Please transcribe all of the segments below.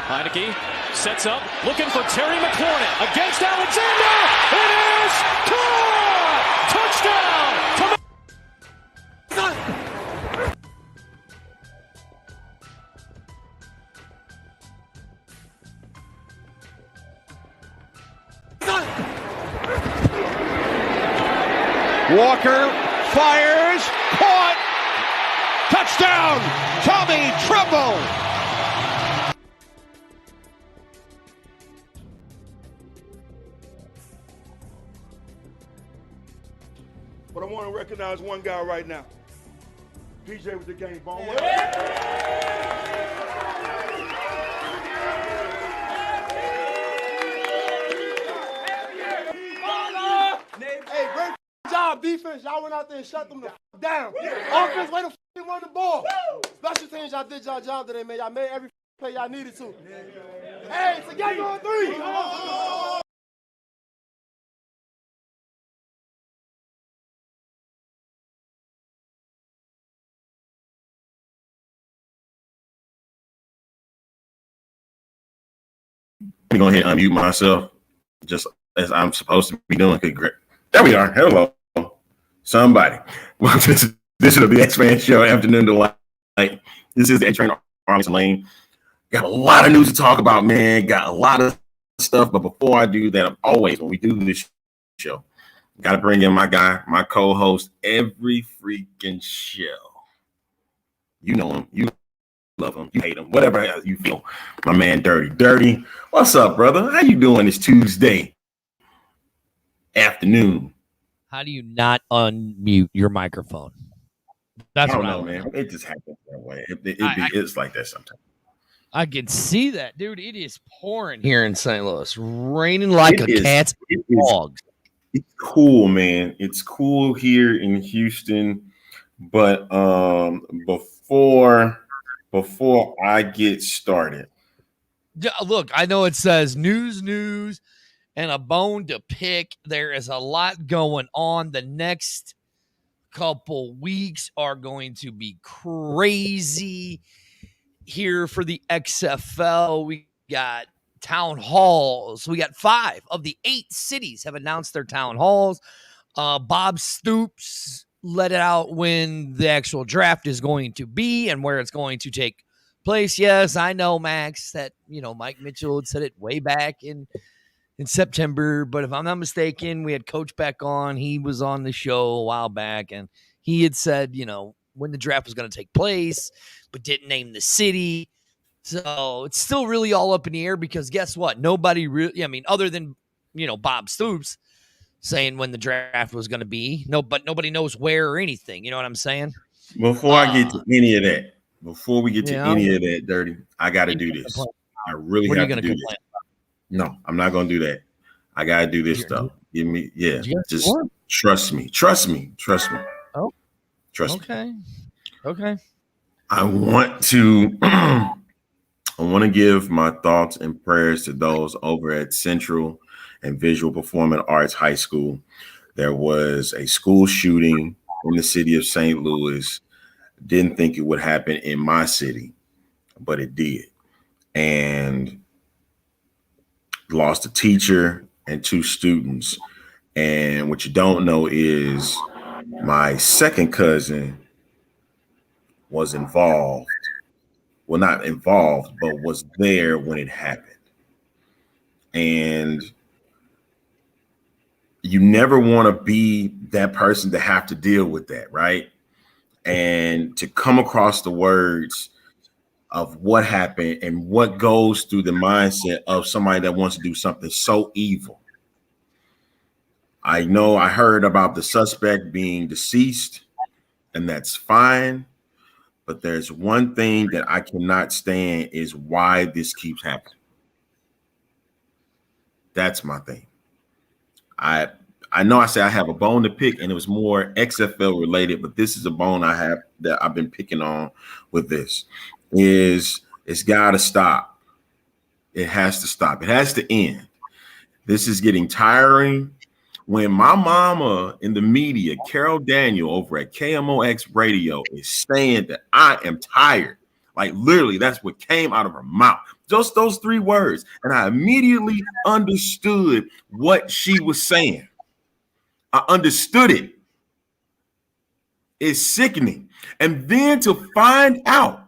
Heineke sets up, looking for Terry McLaurin against Alexander. It is caught! Touchdown! Walker fires, caught, touchdown, Tommy Tremble. But I want to recognize one guy right now. PJ with the game, ball. Hey, great job, defense. Y'all went out there and shut them the down. Offense, way to run the ball. Special teams, y'all did y'all job today, man. Y'all made every play y'all needed to. Hey, together on three. I'm going to go ahead and unmute myself just as I'm supposed to be doing. There we are. Hello. Somebody. This is the X-Man Show, afternoon delight. This is the X-Train Arlington Lane. Got a lot of news to talk about, man. Got a lot of stuff. But before I do that, always, when we do this show, got to bring in my guy, my co-host, every freaking show. You know him. You love him, you hate him, whatever you feel. My man, Dirty. What's up, brother? How you doing this Tuesday afternoon? How do you not unmute your microphone? That's what I don't know, man. It just happens that way. It's like that sometimes. I can see that, dude. It is pouring here in St. Louis, raining like a cat's dog. It's cool, man. It's cool here in Houston, but before I get started. Look, I know it says news, and a bone to pick. There is a lot going on. The next couple weeks are going to be crazy here for the XFL. We got town halls. We got 5 of the 8 cities have announced their town halls. Bob Stoops let it out when the actual draft is going to be and where it's going to take place. Yes, I know, Max, that, Mike Mitchell had said it way back in September, but if I'm not mistaken, we had Coach Beck on. He was on the show a while back, and he had said, when the draft was going to take place, but didn't name the city. So it's still really all up in the air because guess what? Nobody really, other than, Bob Stoops, saying when the draft was going to be. But nobody knows where or anything. You know what I'm saying? Before I get to any of that, before we get to any of that, Dirty, I got to do this. I really have to do this. No, I'm not going to do that. I got to do this stuff. Just trust me. Trust me. Oh, trust me. Okay. I want to give my thoughts and prayers to those over at Central and Visual Performing Arts High School. There was a school shooting in the city of St. Louis. Didn't think it would happen in my city, but it did. And lost a teacher and 2 students. And what you don't know is my second cousin was involved. Well, not involved, but was there when it happened. And you never want to be that person to have to deal with that, right? And to come across the words of what happened and what goes through the mindset of somebody that wants to do something so evil. I know I heard about the suspect being deceased, and that's fine. But there's one thing that I cannot stand is why this keeps happening. That's my thing. I know I said I have a bone to pick, and it was more XFL related, but this is a bone I have that I've been picking on with this. It's got to stop. It has to stop. It has to end. This is getting tiring. When my mama in the media, Carol Daniel over at KMOX Radio, is saying that I am tired, Like literally, that's what came out of her mouth. Just those 3 words. And I immediately understood what she was saying. I understood it. It's sickening. And then to find out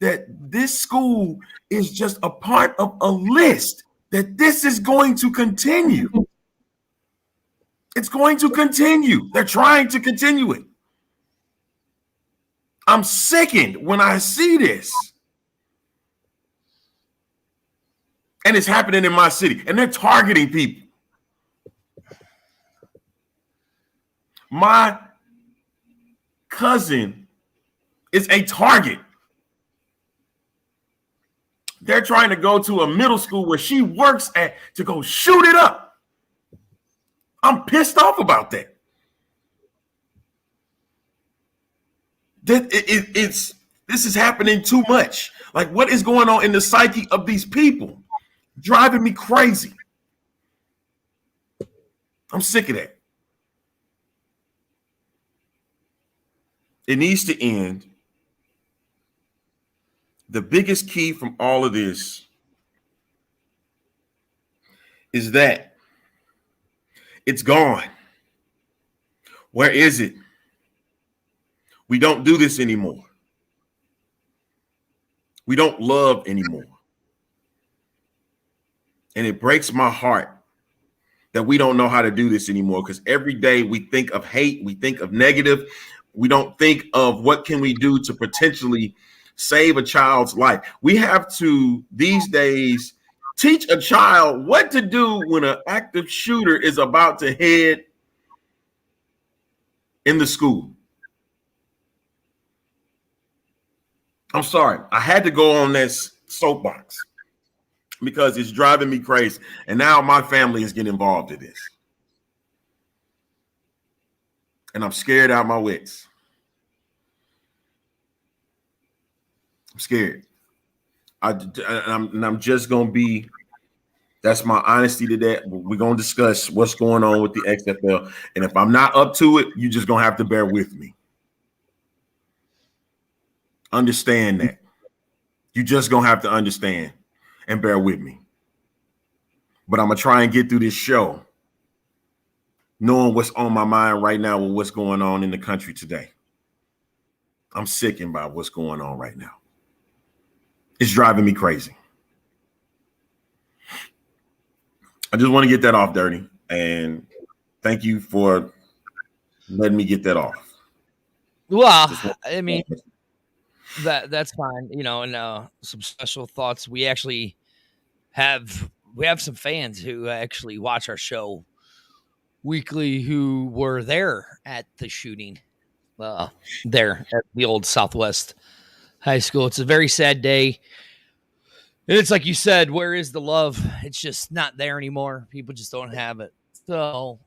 that this school is just a part of a list, that this is going to continue. It's going to continue. They're trying to continue it. I'm sickened when I see this. And it's happening in my city. And they're targeting people. My cousin is a target. They're trying to go to a middle school where she works at to go shoot it up. I'm pissed off about that. This is happening too much. Like, what is going on in the psyche of these people? Driving me crazy. I'm sick of that. It needs to end. The biggest key from all of this is that it's gone. Where is it? We don't do this anymore. We don't love anymore. And it breaks my heart that we don't know how to do this anymore, because every day we think of hate, we think of negative. We don't think of what can we do to potentially save a child's life. We have to, these days, teach a child what to do when an active shooter is about to head in the school. I'm sorry. I had to go on this soapbox because it's driving me crazy. And now my family is getting involved in this. And I'm scared out of my wits. I'm scared. I'm just going to be, that's my honesty to that. We're going to discuss what's going on with the XFL. And if I'm not up to it, you're just going to have to bear with me. Understand that. You just going to have to understand and bear with me. But I'm going to try and get through this show knowing what's on my mind right now with what's going on in the country today. I'm sickened by what's going on right now. It's driving me crazy. I just want to get that off, Dirty. And thank you for letting me get that off. Well, I mean, that's fine. You know, and some special thoughts. We actually have some fans who actually watch our show weekly who were there at the shooting there at the old Southwest High School. It's a very sad day. And it's like you said, where is the love? It's just not there anymore. People just don't have it. So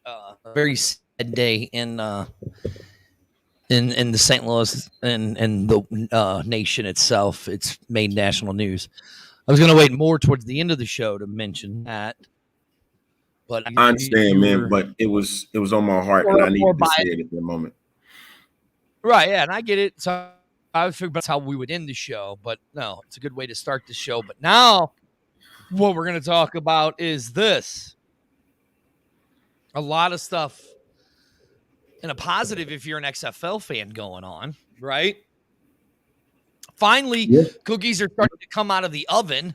a very sad day in the St. Louis and the nation itself. It's made national news. I was going to wait more towards the end of the show to mention that. But I understand, man, but it was on my heart, and I needed to say it at the moment. Right, yeah, and I get it. So I was figuring that's how we would end the show, but no, it's a good way to start the show. But now what we're going to talk about is this. A lot of stuff and a positive if you're an XFL fan going on, right? Finally, Cookies are starting to come out of the oven.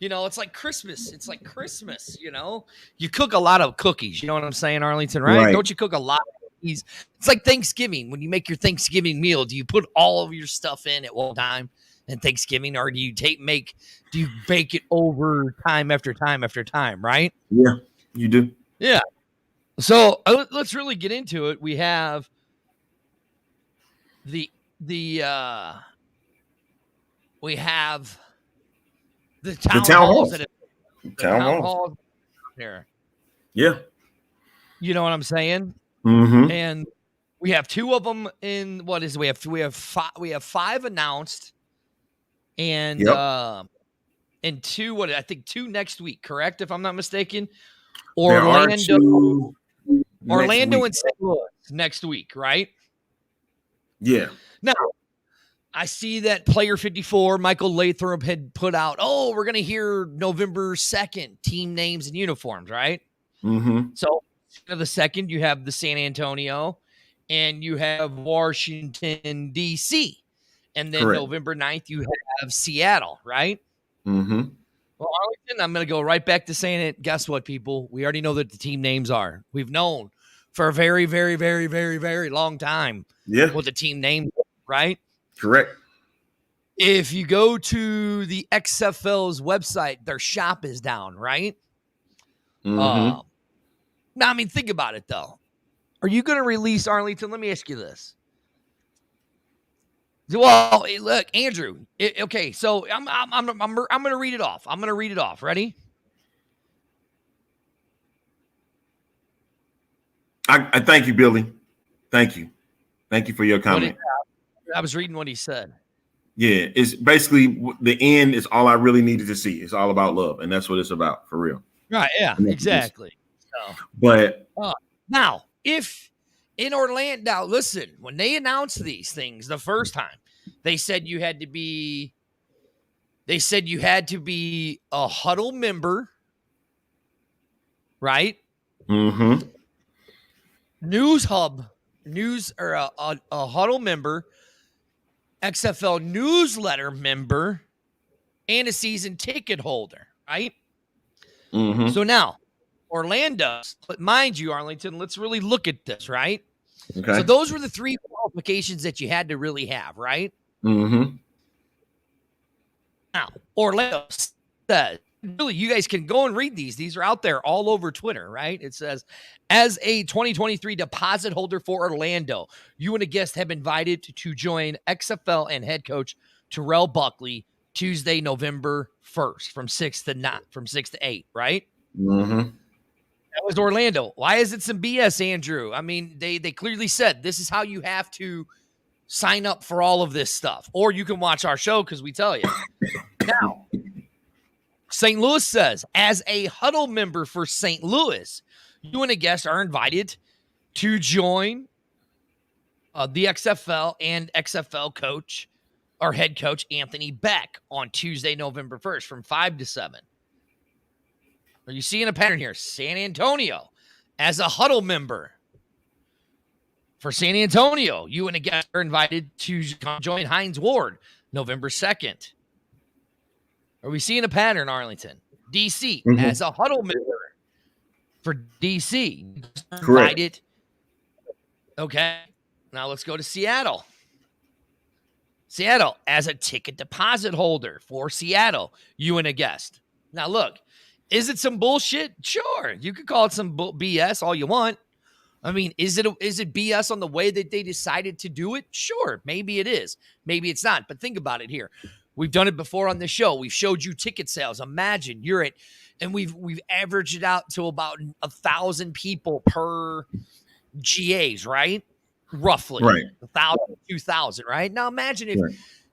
You know, it's like Christmas. It's like Christmas, you know. You cook a lot of cookies. You know what I'm saying, Arlington, right? Don't you cook a lot of cookies? It's like Thanksgiving. When you make your Thanksgiving meal, do you put all of your stuff in at one time in Thanksgiving, or do you bake it over time after time after time, right? Yeah, you do. Yeah. So let's really get into it. We have the town halls. Town halls here. Yeah. You know what I'm saying? Mm-hmm. And we have 2 of them in we have 5 announced, and and 2 I think 2 next week, correct? If I'm not mistaken. Orlando and St. Louis next week, right? Yeah. Now, I see that Player 54, Michael Lathrop, had put out, we're going to hear November 2nd, team names and uniforms, right? Mm-hmm. So the 2nd, you have the San Antonio, and you have Washington, D.C. And then Correct. November 9th, you have Seattle, right? Mm-hmm. Well, Arlington, I'm going to go right back to saying it. Guess what, people? We already know that the team names are. We've known for a very, very, very, very, very long time what the team names are, right? Correct. If you go to the XFL's website, their shop is down, right? Mm-hmm. Now, I mean, think about it, though. Are you going to release Arlington? Let me ask you this. Well, look, Andrew. Okay, so I'm going to read it off. I'm going to read it off. Ready? I thank you, Billy. Thank you for your comment. I was reading what he said. Yeah, it's basically the end is all I really needed to see. It's all about love, and that's what it's about for real. Right? Yeah, exactly. So, but now, if in Orlando, now listen, when they announced these things the first time, they said you had to be. They said you had to be a huddle member, right? Mm-hmm. A huddle member, XFL newsletter member, and a season ticket holder, right? Mm-hmm. So now, Orlando, mind you, Arlington, let's really look at this, right? Okay. So those were the 3 qualifications that you had to really have, right? Mm-hmm. Now, Orlando says, really, you guys can go and read these. These are out there all over Twitter, right? It says, as a 2023 deposit holder for Orlando, you and a guest have been invited to join XFL and head coach Terrell Buckley Tuesday, November 1st from 6 to 8, right? Mm-hmm. That was Orlando. Why is it some BS, Andrew? I mean, they clearly said this is how you have to sign up for all of this stuff. Or you can watch our show because we tell you. Now, St. Louis says, as a huddle member for St. Louis, you and a guest are invited to join the XFL and XFL coach or head coach Anthony Beck on Tuesday, November 1st from 5 to 7. Are you seeing a pattern here? San Antonio, as a huddle member for San Antonio, you and a guest are invited to join Hines Ward November 2nd. Are we seeing a pattern, Arlington? DC, as a huddle member for DC. Correct. Invited. Okay. Now let's go to Seattle. Seattle, as a ticket deposit holder for Seattle, you and a guest. Now look, is it some bullshit? Sure. You could call it some BS all you want. I mean, is it BS on the way that they decided to do it? Sure. Maybe it is. Maybe it's not. But think about it here. We've done it before on the show. We've showed you ticket sales. Imagine you're at, and we've averaged it out to about 1,000 people per GAs, right? Roughly. Right. 1,000, 2,000, right? Now imagine if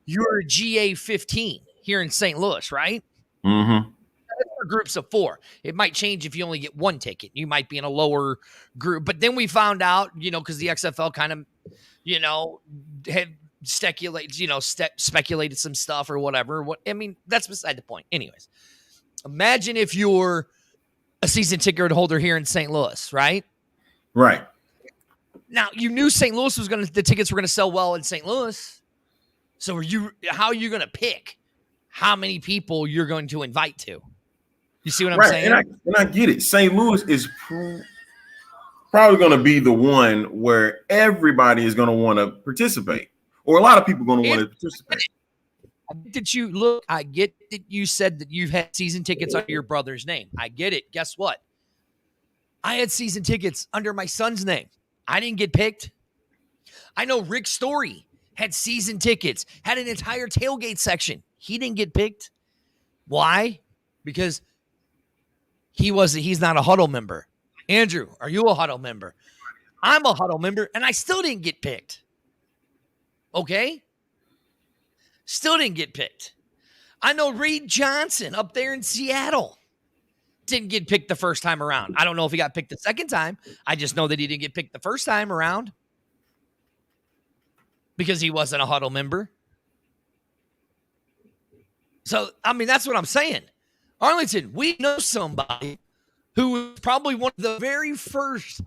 you're a GA 15 here in St. Louis, right? Mm-hmm. For groups of 4. It might change if you only get 1 ticket. You might be in a lower group. But then we found out, because the XFL kind of, had speculated some stuff or whatever. That's beside the point. Anyways, imagine if you're a season ticket holder here in St. Louis, right? Right. Now, you knew St. Louis the tickets were going to sell well in St. Louis. So how are you going to pick how many people you're going to invite to? You see what I'm saying? And I get it. St. Louis is probably going to be the one where everybody is going to want to participate, or a lot of people are going to want to participate. I get that you said that you've had season tickets under your brother's name. I get it. Guess what? I had season tickets under my son's name. I didn't get picked. I know Rick Story had season tickets, had an entire tailgate section. He didn't get picked. Why? Because he's not a huddle member. Andrew, are you a huddle member? I'm a huddle member, and I still didn't get picked. Okay? Still didn't get picked. I know Reed Johnson up there in Seattle didn't get picked the first time around. I don't know if he got picked the second time. I just know that he didn't get picked the first time around because he wasn't a huddle member. So, I mean, that's what I'm saying. Arlington, we know somebody who was probably one of the very first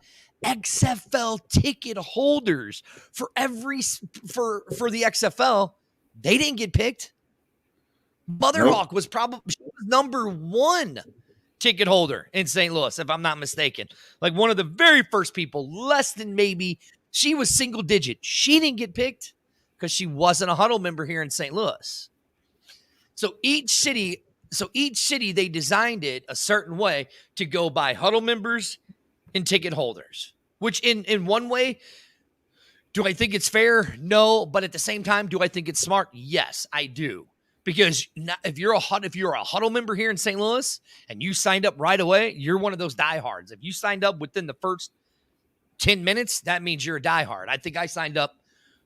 XFL ticket holders for the XFL. They didn't get picked. Motherhawk was probably number one ticket holder in St. Louis, if I'm not mistaken. Like one of the very first people, less than maybe, she was single digit. She didn't get picked because she wasn't a huddle member here in St. Louis. So each city, they designed it a certain way to go by huddle members and ticket holders, which in one way, do I think it's fair? No. But at the same time, do I think it's smart? Yes, I do. Because if you're a huddle member here in St. Louis and you signed up right away, you're one of those diehards. If you signed up within the first 10 minutes, that means you're a diehard. I think I signed up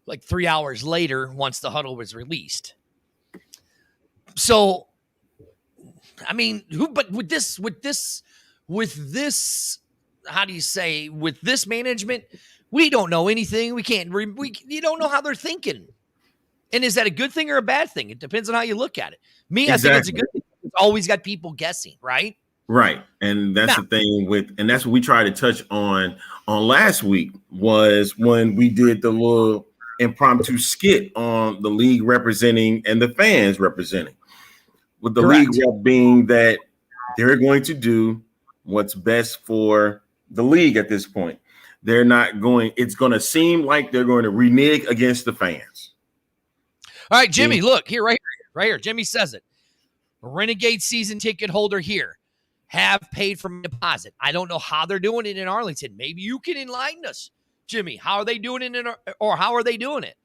like 3 hours later once the huddle was released. So, I mean, but with this, how do you say, with this management, we don't know anything. You don't know how they're thinking. And is that a good thing or a bad thing? It depends on how you look at it. I think it's a good thing. It's always got people guessing, right? Right. And that's the thing and that's what we tried to touch on last week, was when we did the little impromptu skit on the league representing and the fans representing. With the Correct. league rep being that they're going to do what's best for the league at this point. It's going to seem like they're going to renege against the fans. All right, Jimmy, look here, right here. Jimmy says it. Renegade season ticket holder here. Have paid from deposit. I don't know how they're doing it in Arlington. Maybe you can enlighten us, Jimmy. How are they doing it or how are they doing it?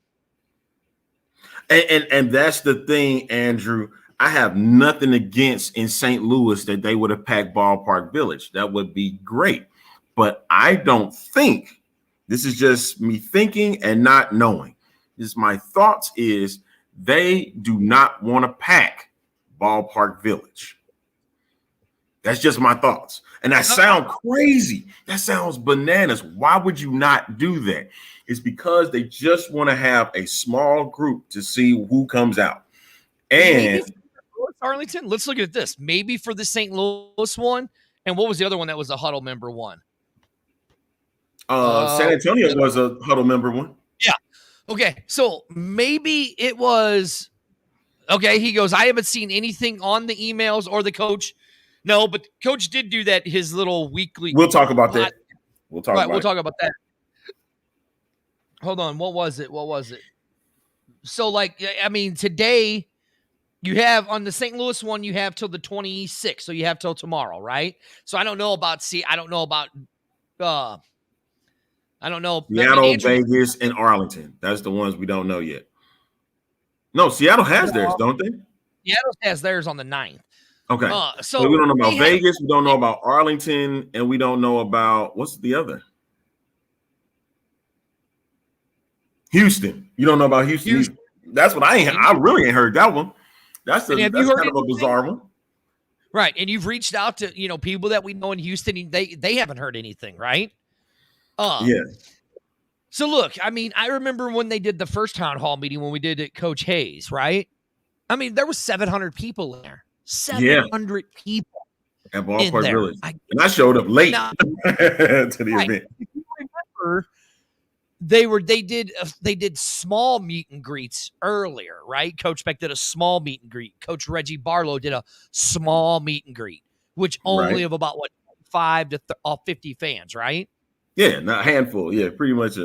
And that's the thing, Andrew. I have nothing against in St. Louis that they would have packed Ballpark Village. That would be great. But I don't think, this is just me thinking and not knowing. This my thoughts is they do not want to pack Ballpark Village. That's just my thoughts. And that sounds crazy. That sounds bananas. Why would you not do that? It's because they just want to have a small group to see who comes out. And Arlington, let's look at this. Maybe for the St. Louis one. And what was the other one that was a huddle member one? San Antonio was a huddle member one. Yeah. Okay. So maybe it was, okay. He goes, I haven't seen anything on the emails or the coach. No, but coach did do that. His little weekly. We'll talk about that. We'll talk about that. Hold on. What was it? So like, I mean, today you have on the St. Louis one, you have till the 26th. So you have till tomorrow, right? So I don't know about Seattle, Vegas, and Arlington. That's the ones we don't know yet. No, Seattle has theirs, don't they? Seattle has theirs on the 9th. Okay. So we don't know about Vegas, we don't know about Arlington, and we don't know about what's the other? Houston. You don't know about Houston. That's what I really ain't heard that one. That's kind of a bizarre one. Right. And you've reached out to, people that we know in Houston, and they haven't heard anything, right? Yeah. So look, I mean, I remember when they did the first town hall meeting when we did it, Coach Hayes, right? I mean, there was 700 people in there. 700 people at Ballpark Village. And I showed up late to the event. If you remember, they did small meet and greets earlier, right? Coach Beck did a small meet and greet. Coach Reggie Barlow did a small meet and greet, which only of about 5 to 50 fans, right? Yeah, not a handful. Yeah, pretty much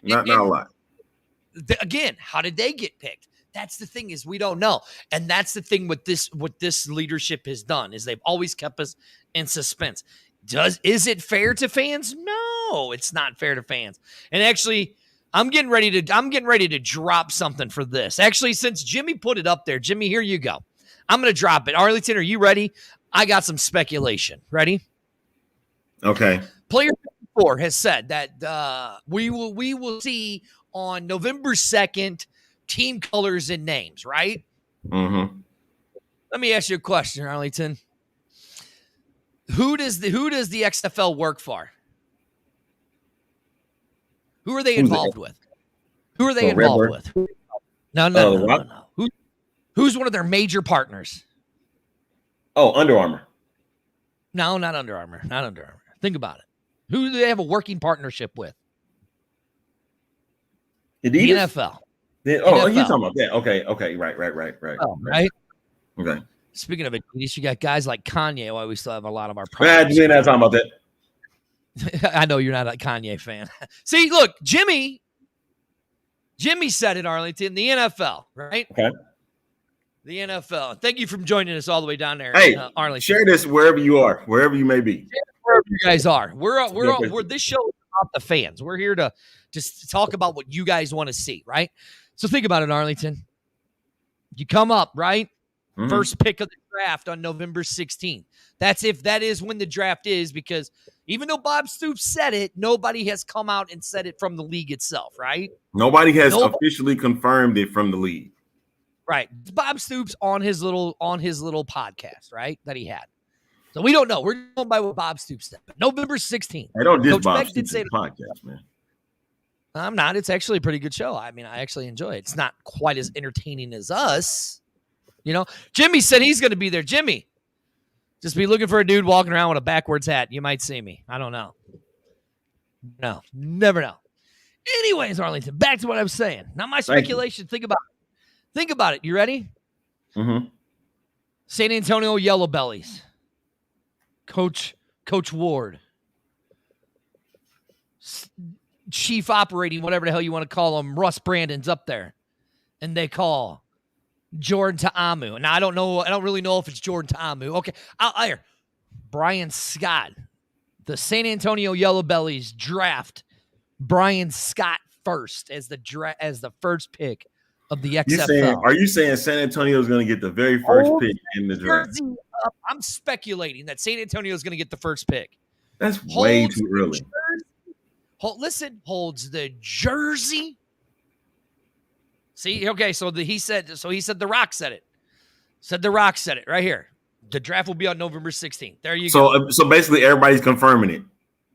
not a lot. Again, how did they get picked? That's the thing, is we don't know. And that's the thing with this, what this leadership has done, is they've always kept us in suspense. Is it fair to fans? No, it's not fair to fans. And actually, I'm getting ready to drop something for this. Actually, since Jimmy put it up there, Jimmy, here you go. I'm going to drop it. Arlington, are you ready? I got some speculation. Ready? Okay. Player 54 has said that we will see on November 2nd team colors and names, right? Mm-hmm. Let me ask you a question, Arlington. Who does the XFL work for? Who are they involved with? Who are they involved with? No. Who? Who's one of their major partners? Oh, Under Armour. No, not Under Armour. Not Under Armour. Think about it. Who do they have a working partnership with? Adidas? The NFL. NFL. You're talking about that. Okay. Right. Oh, right? Okay. Speaking of Adidas, you got guys like Kanye. Why we still have a lot of our We're products. not talking about that. I know you're not a Kanye fan. See, look, Jimmy said it, Arlington, the NFL, right? Okay. The NFL. Thank you for joining us all the way down there, Hey, Arlington. share this wherever you are, wherever you may be. Wherever you guys are. We're this show is about the fans. We're here to just talk about what you guys want to see, right? So think about it, Arlington. You come up, right? Mhm. First pick of the draft on November 16th. That's if that is when the draft is, because even though Bob Stoops said it, nobody has come out and said it from the league itself, right? Nobody has officially confirmed it from the league. Right. Bob Stoops on his little podcast, right? That he had. So we don't know. We're going by what Bob Stoops said. But November 16th. I don't diss Coach Bob Beck did Stoops' say podcast, man. I'm not. It's actually a pretty good show. I mean, I actually enjoy it. It's not quite as entertaining as us. You know, Jimmy said he's going to be there. Jimmy, just be looking for a dude walking around with a backwards hat. You might see me. I don't know. No, never know. Anyways, Arlington, back to what I was saying. Now, my speculation, think about it. You ready? Mm-hmm. San Antonio Yellow Bellies. Coach Ward. Chief operating, whatever the hell you want to call him, Russ Brandon's up there. And they call Jordan Ta'amu. Now, I don't really know if it's Jordan Ta'amu. Okay, here. Brian Scott. The San Antonio Yellow Bellies draft Brian Scott first as the first pick of the XFL. Are you saying San Antonio is going to get the very first pick in the draft? I'm speculating that San Antonio is going to get the first pick. That's way too early. Holds the jersey. See, okay, so he said The Rock said it. Said The Rock said it right here. The draft will be on November 16th. There you go. So basically everybody's confirming it.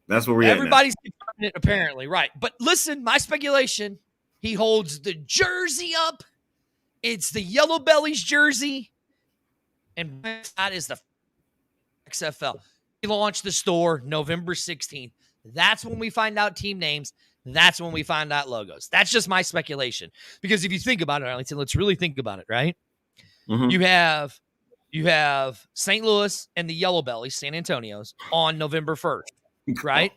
That's where we're at. Everybody's confirming it, apparently, right. But listen, my speculation, he holds the jersey up. It's the Yellow Bellies jersey. And that is the XFL. He launched the store November 16th. That's when we find out team names. That's when we find out logos. That's just my speculation. Because if you think about it, Arlington, let's really think about it, right? Mm-hmm. You have St. Louis and the Yellow Bellies, San Antonio's, on November 1st, right?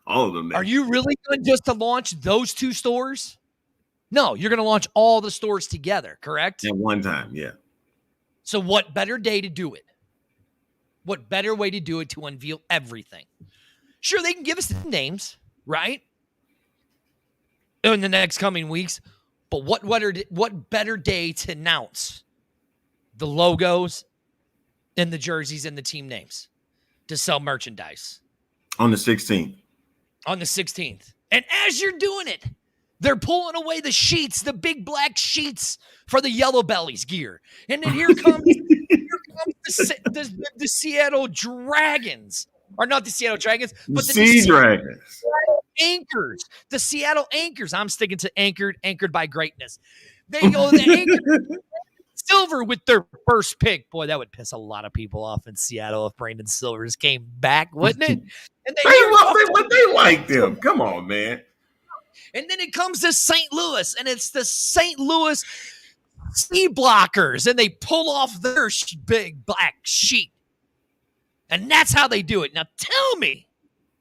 All of them. Man. Are you really going just to launch those two stores? No, you're going to launch all the stores together, correct? At one time, yeah. So what better day to do it? What better way to do it to unveil everything? Sure, they can give us the names, right? In the next coming weeks. But what better day to announce the logos and the jerseys and the team names to sell merchandise? On the 16th. On the 16th. And as you're doing it, they're pulling away the sheets, the big black sheets for the Yellow Bellies gear. And then here comes the Seattle Dragons. Or not the Seattle Dragons, but the Sea Dragons. Anchors. The Seattle Anchors. I'm sticking to anchored by greatness. They go the Anchors. Silver with their first pick. Boy, that would piss a lot of people off in Seattle if Brandon Silvers came back, wouldn't it? And they like them. Come on, man. And then it comes to St. Louis, and it's the St. Louis Sea Blockers, and they pull off their big black sheet. And that's how they do it. Now tell me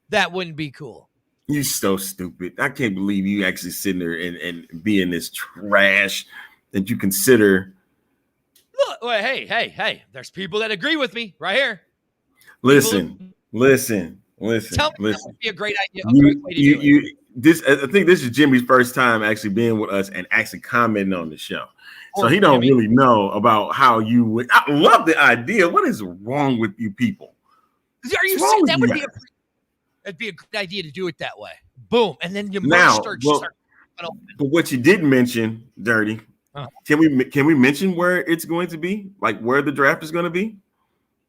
that wouldn't be cool. You're so stupid. I can't believe you actually sitting there and being this trash that you consider. Look, well, hey. There's people that agree with me right here. Listen. Tell me that would be a great idea. Great way to do it. I think this is Jimmy's first time actually being with us and actually commenting on the show. So he don't really know about how you would. I love the idea. What is wrong with you people? Are you saying that would be it'd be a good idea to do it that way? Boom, and then your merch start. But what you didn't mention, Dirty, can we mention where it's going to be? Like where the draft is going to be?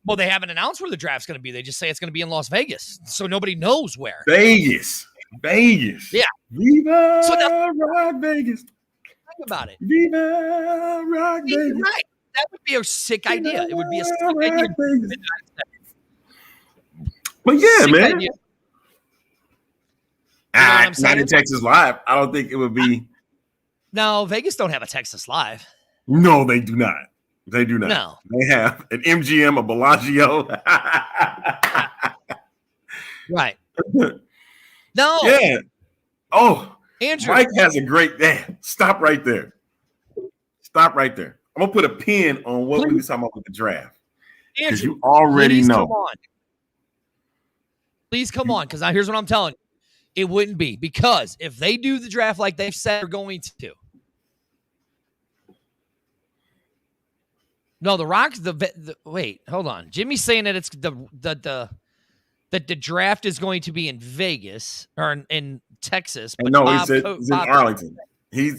Well, they haven't announced where the draft's going to be. They just say it's going to be in Las Vegas, so nobody knows where. Vegas. Yeah. Viva so now, Rock Vegas. Think about it. Viva rock, baby. Right. That would be a sick idea. It would be a sick Rock, idea. baby. But yeah, Sick man. idea. Ah, I'm not in saying? Texas Live. I don't think it would be. No, Vegas don't have a Texas Live. No, they do not. They do not. No. They have an MGM, a Bellagio. Right. No. Yeah. Oh, Andrew. Mike has a great damn. Stop right there. Stop right there. I'm gonna put a pin on what we were talking about with the draft. Because Andrew, you already please know. Come on. Please come on, because now here's what I'm telling you. It wouldn't be, because if they do the draft like they've said they're going to. No, the Rocks. Wait, hold on. Jimmy's saying that it's that the draft is going to be in Vegas or in Texas. But No, he said it's in Arlington. He's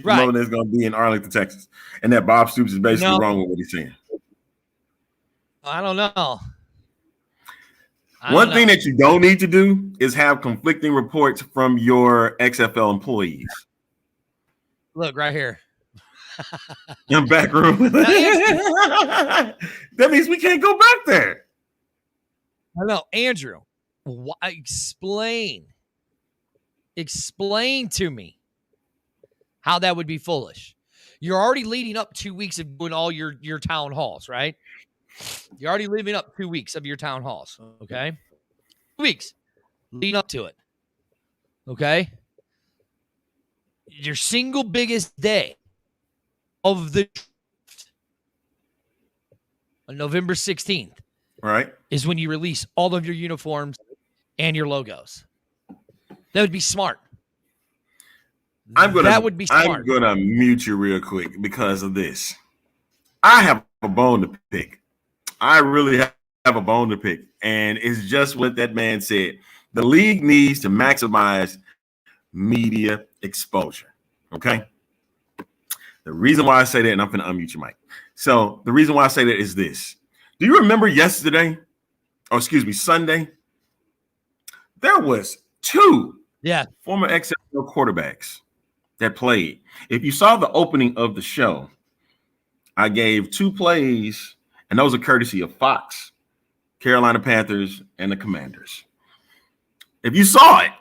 promoting it's going to be in Arlington, Texas, and that Bob Stoops is basically wrong with what he's saying. I don't know. One thing that you don't need to do is have conflicting reports from your XFL employees. Look right here. In the back room. That means we can't go back there. I know, Andrew. Explain to me how that would be foolish. You're already leading up 2 weeks of doing all your town halls, right? You're already leading up 2 weeks of your town halls, okay? 2 weeks leading up to it, okay? Your single biggest day of the draft on November 16th, right, is when you release all of your uniforms and your logos. That would be smart. That would be smart. I'm gonna mute you real quick because of this. I have a bone to pick. I really have a bone to pick, and it's just what that man said. The league needs to maximize media exposure. Okay. The reason why I say that, and I'm going to unmute your mic. So the reason why I say that is this. Do you remember Sunday? There was two former XFL quarterbacks that played. If you saw the opening of the show, I gave 2 plays, and those are courtesy of Fox, Carolina Panthers, and the Commanders. If you saw it,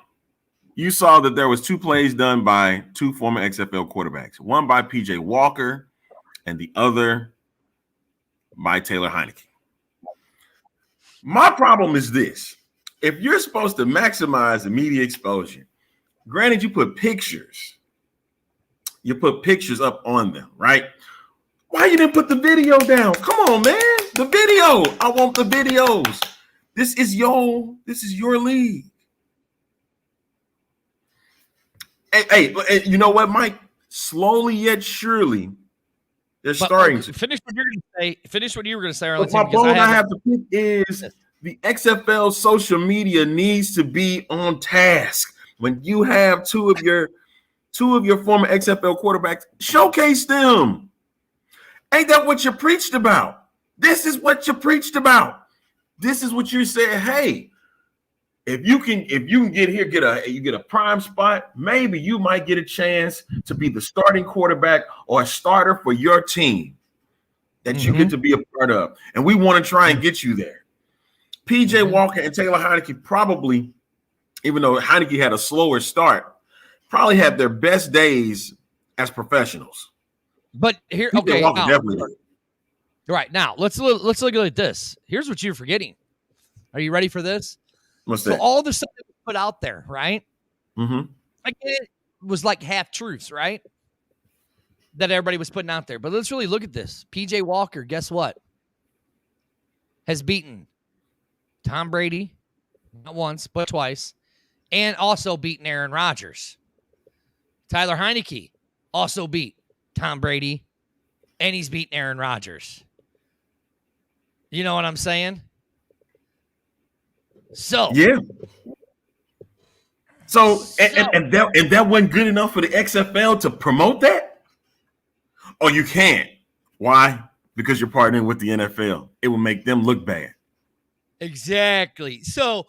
you saw that there was 2 plays done by 2 former XFL quarterbacks, one by PJ Walker and the other by Taylor Heineke. My problem is this. If you're supposed to maximize the media exposure, granted you put pictures up on them, right? Why you didn't put the video down? Come on, man. The video. I want the videos. This is your league. Hey, you know what, Mike? Slowly yet surely, they're starting to finish what you're going to say. Finish what you were going to say, Arlington. My bone I have to pick is the XFL social media needs to be on task. When you have two of your former XFL quarterbacks, showcase them. Ain't that what you preached about? This is what you preached about. This is what you said. Hey, if you can get here, get a prime spot, maybe you might get a chance to be the starting quarterback or a starter for your team that you get to be a part of. And we want to try and get you there. PJ Walker and Taylor Heineke probably, even though Heineke had a slower start, probably had their best days as professionals. But here, okay, now, right now, let's look at this. Here's what you're forgetting. Are you ready for this? What's that? So all the stuff that was put out there, right? Mm-hmm. Like it was like half truths, right? That everybody was putting out there. But let's really look at this. PJ Walker, guess what? Has beaten Tom Brady, not once, but twice, and also beaten Aaron Rodgers. Tyler Heineke also beat Tom Brady, and he's beaten Aaron Rodgers. You know what I'm saying? So yeah. So and that wasn't good enough for the XFL to promote that? Oh, you can't. Why? Because you're partnering with the NFL. It will make them look bad. Exactly. So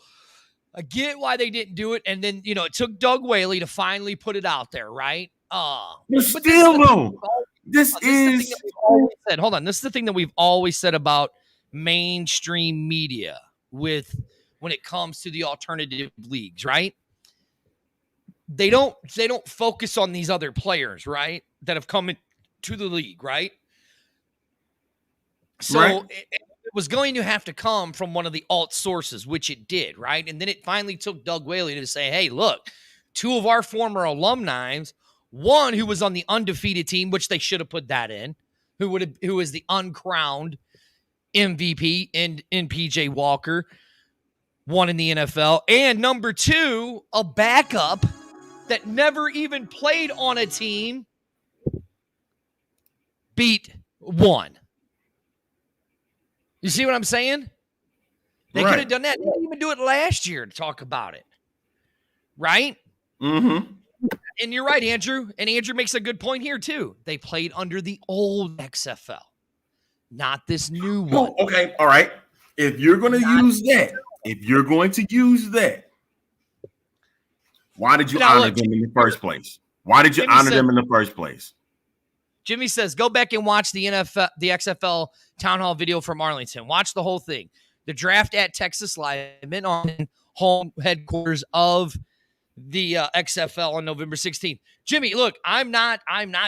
I get why they didn't do it. And then, it took Doug Whaley to finally put it out there, right? But still, though, This This is the thing that we've always said. Hold on. This is the thing that we've always said about mainstream media when it comes to the alternative leagues, right? They don't focus on these other players, right? That have come into the league, right? So Right. it was going to have to come from one of the alt sources, which it did, right? And then it finally took Doug Whaley to say, hey, look, two of our former alumni, one who was on the undefeated team, which they should have put that in, who is the uncrowned MVP in PJ Walker, one in the NFL, and number two, a backup that never even played on a team, beat one. You see what I'm saying? They could have done that. They didn't even do it last year to talk about it. Right? Mm-hmm. And you're right, Andrew. And Andrew makes a good point here, too. They played under the old XFL, not this new one. Oh, okay. All right. If you're going to use that, why did you honor them in the first place? Why did you honor them in the first place? Jimmy says, go back and watch the XFL town hall video from Arlington. Watch the whole thing. The draft at Texas Lineman on home headquarters of the XFL on November 16th. Jimmy, look, I'm not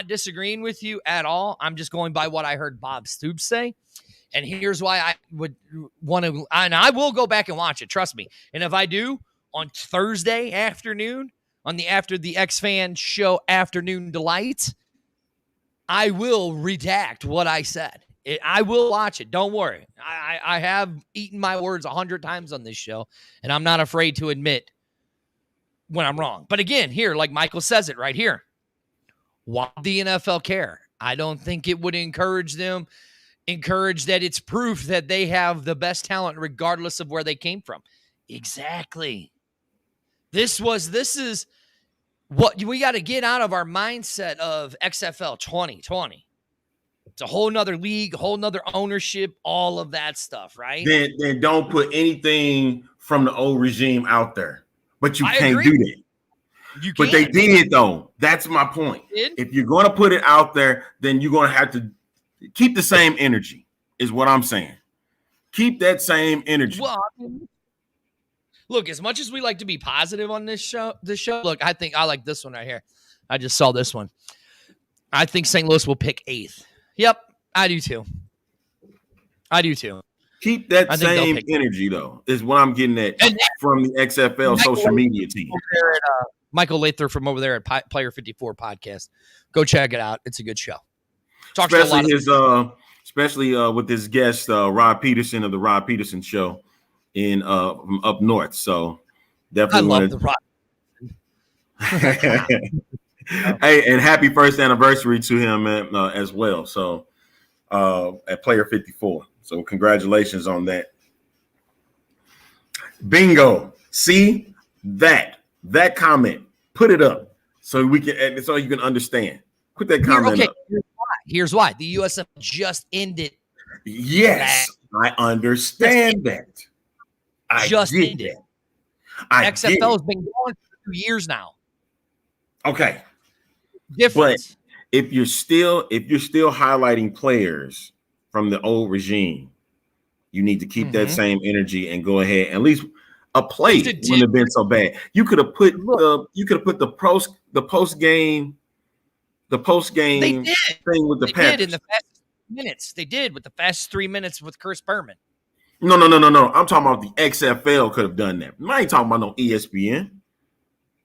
disagreeing with you at all. I'm just going by what I heard Bob Stoops say. And here's why I would want to, and I will go back and watch it, trust me. And if I do, on Thursday afternoon, after the X-Fan show Afternoon Delight, I will redact what I said. I will watch it. Don't worry. I have eaten my words 100 times on this show, and I'm not afraid to admit when I'm wrong. But again, here, like Michael says it right here, why would the NFL care? I don't think it would encourage that it's proof that they have the best talent regardless of where they came from. Exactly. This is what we got to get out of our mindset of XFL 2020. It's a whole nother league, whole nother ownership, all of that stuff, right? Then don't put anything from the old regime out there. But you can't do that. But they did, though. That's my point. If you're going to put it out there, then you're going to have to keep the same energy, is what I'm saying. Keep that same energy. Well, look, as much as we like to be positive on this show, look, I think I like this one right here. I just saw this one. I think St. Louis will pick 8th. Yep, I do too. Keep that same energy, though, is what I'm getting at from the XFL social media team. Michael Lather from over there at Player 54 podcast. Go check it out. It's a good show. Especially with this guest, Rod Peterson of the Rod Peterson Show in from up north. So definitely I love the Rod. Hey, and happy first anniversary to him as well. So at Player 54. So congratulations on that. Bingo. See that comment. Put it up so you can understand. Put that comment up. Here's why. The USFL just ended. Yes, I understand that. XFL has been going for 2 years now. Okay. Difference. But if you're still highlighting players from the old regime, you need to keep that same energy and go ahead. At least a play wouldn't have been so bad. You could have put the post game thing with the Panthers. Did in the fastest minutes. They did with the fastest 3 minutes with Chris Berman. No. I'm talking about the XFL could have done that. I ain't talking about no ESPN.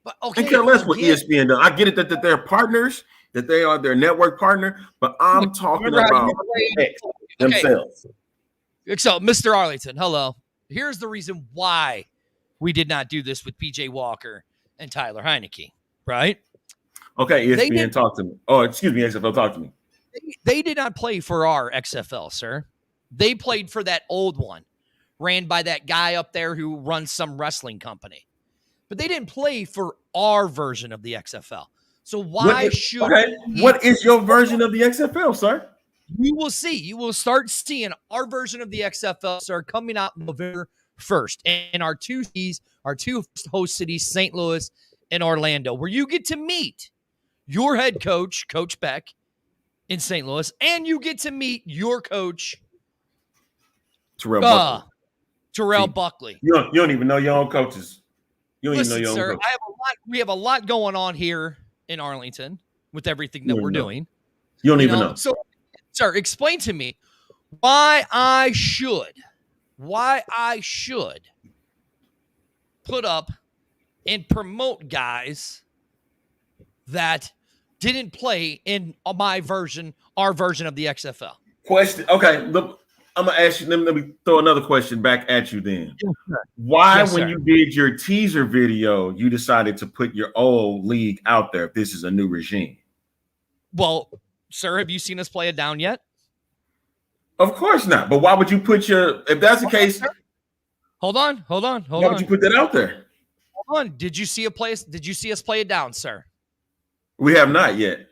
But okay, I care less what ESPN does. I get it that they're partners, that they are their network partner, but I'm talking about themselves. So, Mr. Arlington, hello. Here's the reason why we did not do this with PJ Walker and Tyler Heineke, right? Okay, ESPN, talk to me. Oh, excuse me, XFL, talk to me. They did not play for our XFL, sir. They played for that old one, ran by that guy up there who runs some wrestling company. But they didn't play for our version of the XFL. So why should... Okay, what is your version of the XFL, sir? You will see. You will start seeing our version of the XFL, sir, coming out November 1st. And our two host cities, St. Louis and Orlando, where you get to meet your head coach, Coach Beck, in St. Louis, and you get to meet your coach, Terrell Buckley. Terrell See, Buckley. You don't even know your own coaches. You don't Listen, even know your sir, own coaches. we have a lot going on here in Arlington with everything that we're doing. You don't even know. So, sir, explain to me why I should put up and promote guys that didn't play in our version of the XFL. Question. Okay, look, I'm gonna ask you. Let me throw another question back at you. Then, Yes, why, yes, when sir. you did your teaser video, you decided to put your old league out there? If this is a new regime, Well, sir, have you seen us play it down yet? of course not. But why would you put your? If that's the case, Hold on. why would you put that out there? Hold on. Did you see us play it down, sir? We have not yet.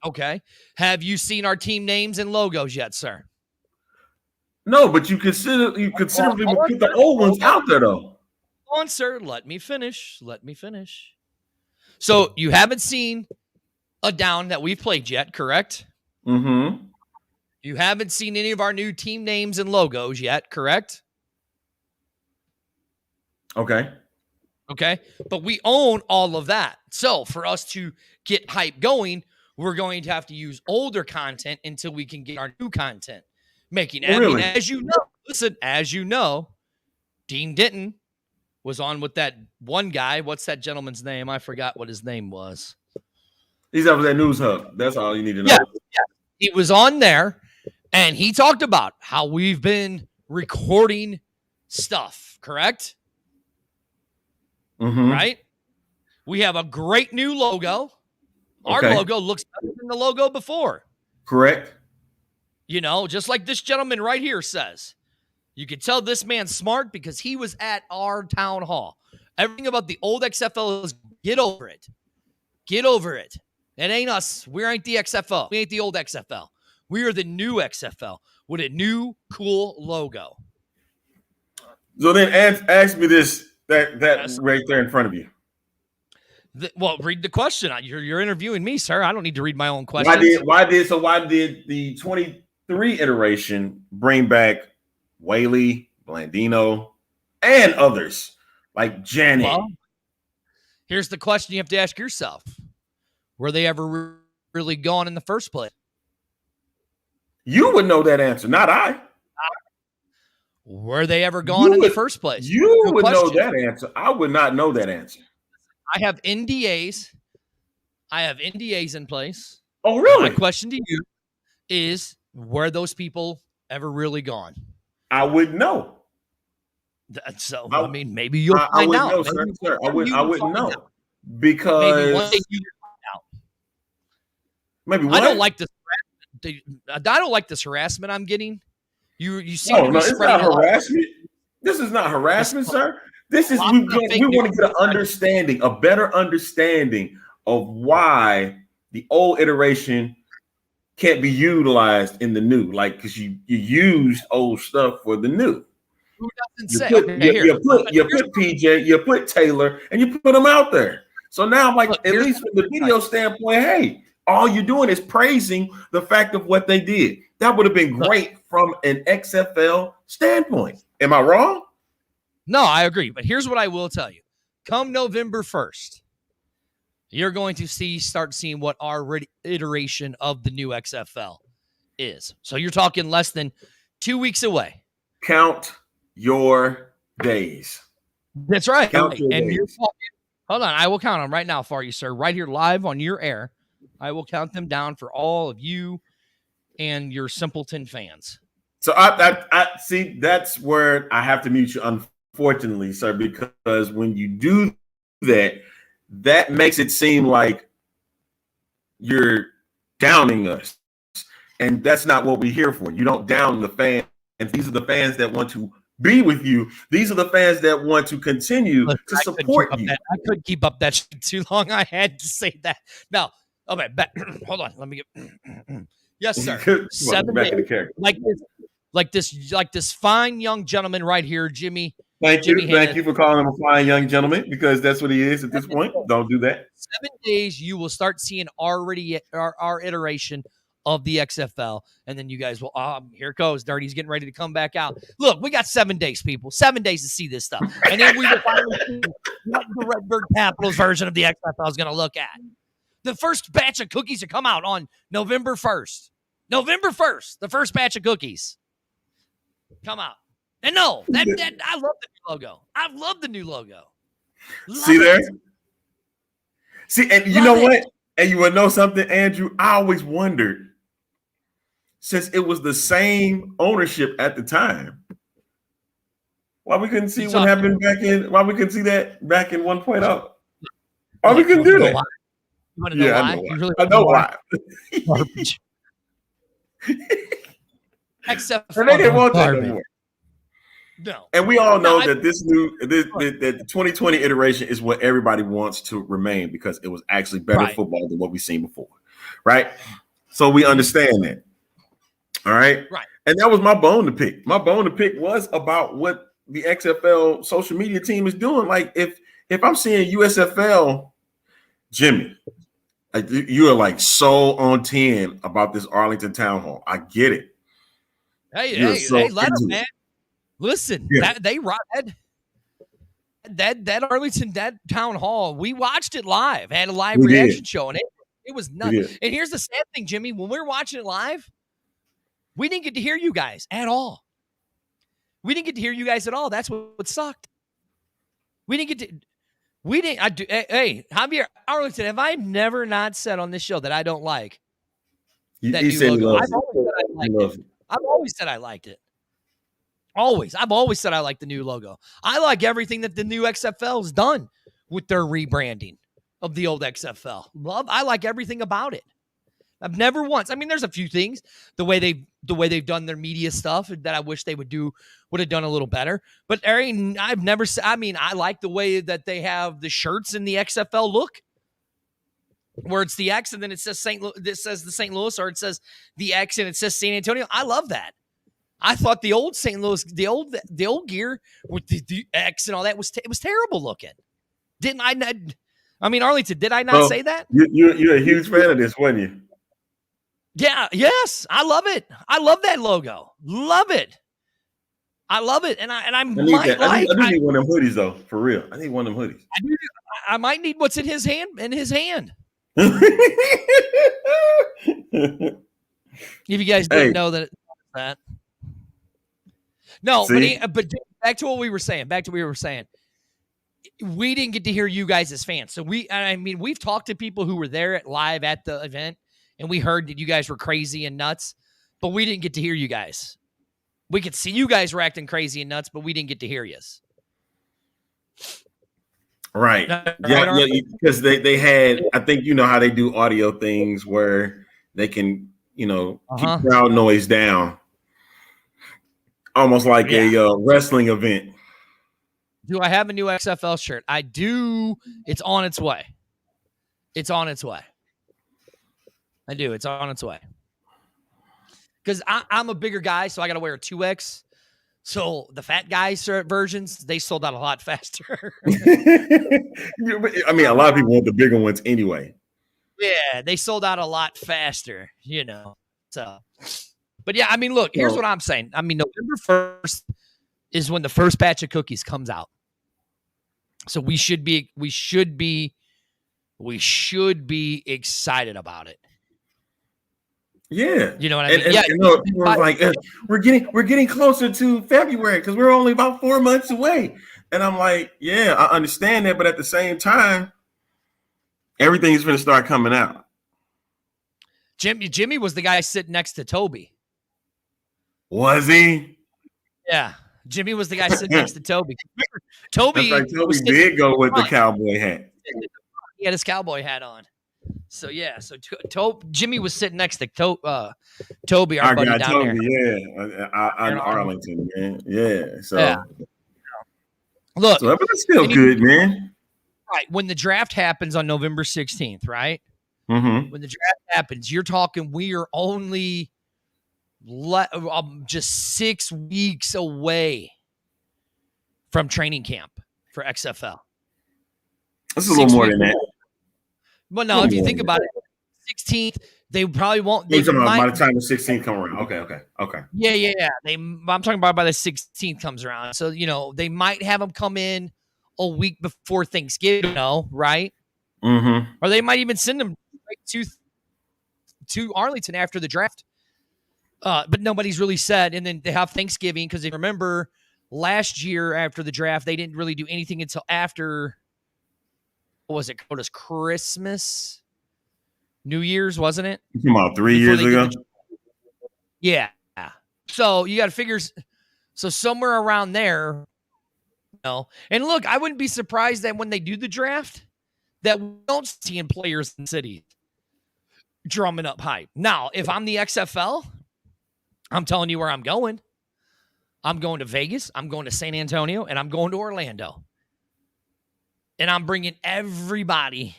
Okay. Have you seen our team names and logos yet, sir? No, but you considerably put hold on, the old ones out there though. Hold on, sir. Let me finish. So you haven't seen a down that we've played yet, correct? Mm-hmm. You haven't seen any of our new team names and logos yet, correct? Okay. Okay. But we own all of that. So for us to get hype going, we're going to have to use older content until we can get our new content making. I Really? mean, as you know, Dean Denton was on with that one guy. What's that gentleman's name? I forgot what his name was. He's up with that news hub. That's all you need to know. Yeah. He was on there and he talked about how we've been recording stuff, correct? Mm-hmm. Right? We have a great new logo. Our Okay. logo looks better than the logo before. Correct. You know, just like this gentleman right here says. You can tell this man's smart because he was at our town hall. Everything about the old XFL is get over it. Get over it. It ain't us. We ain't the XFL. We ain't the old XFL. We are the new XFL with a new cool logo. So then ask me this, that right there in front of you. Well, read the question. You're interviewing me, sir. I don't need to read my own questions. Why did the 23 iteration bring back Whaley, Blandino, and others like Janet? Well, here's the question you have to ask yourself. Were they ever really gone in the first place? You would know that answer, not I. Were they ever gone in the first place? You Good would know question. that answer. I would not know that answer. I have NDAs. In place. Oh, really? My question to you is, were those people ever really gone? I would know. So, I mean, maybe you'll I find would out. know, sir. I wouldn't know. Maybe Because one day you find out. maybe what? I don't like this. I don't like this harassment I'm getting. You see? No, it's not harassment. This is not harassment, sir. This is we want to get an understanding, a better understanding of why the old iteration can't be utilized in the new, like because you used old stuff for the new. Who doesn't You say? put, Okay, you put PJ, you put Taylor, and you put them out there. So now, like Look, at least from the video standpoint, hey, all you're doing is praising the fact of what they did. That would have been great from an XFL standpoint. Am I wrong? No, I agree. But here's what I will tell you. Come November 1st, you're going to start seeing what our iteration of the new XFL is. So you're talking less than 2 weeks away. Count your days. That's right. Count your And days. you're talking, hold on. I will count them right now for you, sir. Right here live on your air. I will count them down for all of you and your simpleton fans. So I see that's where I have to mute you, unfortunately, sir, because when you do that, that makes it seem like you're downing us. And that's not what we're here for. You don't down the fans. And these are the fans that want to be with you. These are the fans that want to continue to support you. I couldn't keep up that shit too long. I had to say that. Now, okay, hold on. Let me get. Yes, sir. 7 back days, in the character. like this fine young gentleman right here, Jimmy. Thank you for calling him a fine young gentleman, because that's what he is at this point. Don't do that. 7 days, you will start seeing our iteration of the XFL. And then you guys will, here it goes. Dirty's getting ready to come back out. Look, we got 7 days, people. 7 days to see this stuff. And then we will finally see what the Redbird Capitals version of the XFL is going to look at. The first batch of cookies will come out on November 1st. November 1st, the first batch of cookies come out. And no, that I love the new logo. I love the new logo. See there? See, and you know what? And you will know something, Andrew? I always wondered, since it was the same ownership at the time, why we couldn't see what happened why we couldn't see that back in 1.0. Why we couldn't do that? You want to know why? I know why. Garbage. Except for and they didn't want that no more. No. And we all know that the 2020 iteration is what everybody wants to remain because it was actually better football than what we've seen before. Right? So we understand that. All right. Right. And that was my bone to pick. My bone to pick was about what the XFL social media team is doing. Like if I'm seeing USFL, Jimmy, you are like so on 10 about this Arlington Town Hall. I get it. Hey, let them, man. Listen, they ride that Arlington, that town hall. We watched it live, had a live reaction show, and it was nuts. And here's the sad thing, Jimmy: when we're watching it live, we didn't get to hear you guys at all. We didn't get to hear you guys at all. That's what sucked. We didn't get to. We didn't. Hey, Javier Arlington, have I never not said on this show that I don't like that new logo? I've always said I liked it. I've always said I like the new logo. I like everything that the new XFL has done with their rebranding of the old XFL. I like everything about it. I've never once. I mean, there's a few things the way they've done their media stuff that I wish they would have done a little better. But I've never. I mean, I like the way that they have the shirts in the XFL look, where it's the X and then it says this says the St. Louis, or it says the X and it says San Antonio. I love that. I thought the old St. Louis, the old gear with the X and all that it was terrible looking. Didn't I? I mean, Arlington, did I not say that? You're a huge fan of this, weren't you? Yeah. Yes, I love it. I love that logo. Love it. I love it, and I do need one of them hoodies though, for real. I need one of them hoodies. I might need what's in his hand. If you guys didn't know that. No, but back to what we were saying. We didn't get to hear you guys as fans. So we've talked to people who were there live at the event, and we heard that you guys were crazy and nuts, but we didn't get to hear you guys. We could see you guys were acting crazy and nuts, but we didn't get to hear you. Right. Yeah, because they had, I think you know how they do audio things where they can, keep crowd noise down. Almost like a wrestling event. Do I have a new XFL shirt? I do. It's on its way. I do. It's on its way. Because I'm a bigger guy, so I got to wear a 2X. So the fat guy versions, they sold out a lot faster. I mean, a lot of people want the bigger ones anyway. Yeah, they sold out a lot faster, So, but yeah, I mean, look, here's what I'm saying. I mean, November 1st is when the first batch of cookies comes out. So we should be excited about it. Yeah, you know what I mean. We're getting closer to February because we're only about 4 months away, and I'm like, yeah, I understand that, but at the same time, everything's going to start coming out. Jimmy was the guy sitting next to Toby. Was he? Yeah, Jimmy was the guy sitting next to Toby. Toby did go with the cowboy hat. He had his cowboy hat on. So yeah, Jimmy was sitting next to Toby, our buddy down there. Yeah, in Arlington, man. Yeah, so look, but it's still good, man. Right when the draft happens on November 16th, right? Mm-hmm. When the draft happens, you're talking. We are only just 6 weeks away from training camp for XFL. That's a little more than that. Well, no, if you think about it, 16th They probably won't. By the time the 16th come around. Okay. Yeah. I'm talking about by the 16th comes around. So, they might have them come in a week before Thanksgiving, right? Mm-hmm. Or they might even send them to Arlington after the draft. But nobody's really said. And then they have Thanksgiving because if you remember last year after the draft, they didn't really do anything until after, what was it called? As Christmas? New Year's, wasn't it? You talking about 3 years ago? Yeah. So you got to figure. So somewhere around there, And look, I wouldn't be surprised that when they do the draft, that we don't see in players in cities drumming up hype. Now, if I'm the XFL, I'm telling you where I'm going. I'm going to Vegas. I'm going to San Antonio, and I'm going to Orlando. And I'm bringing everybody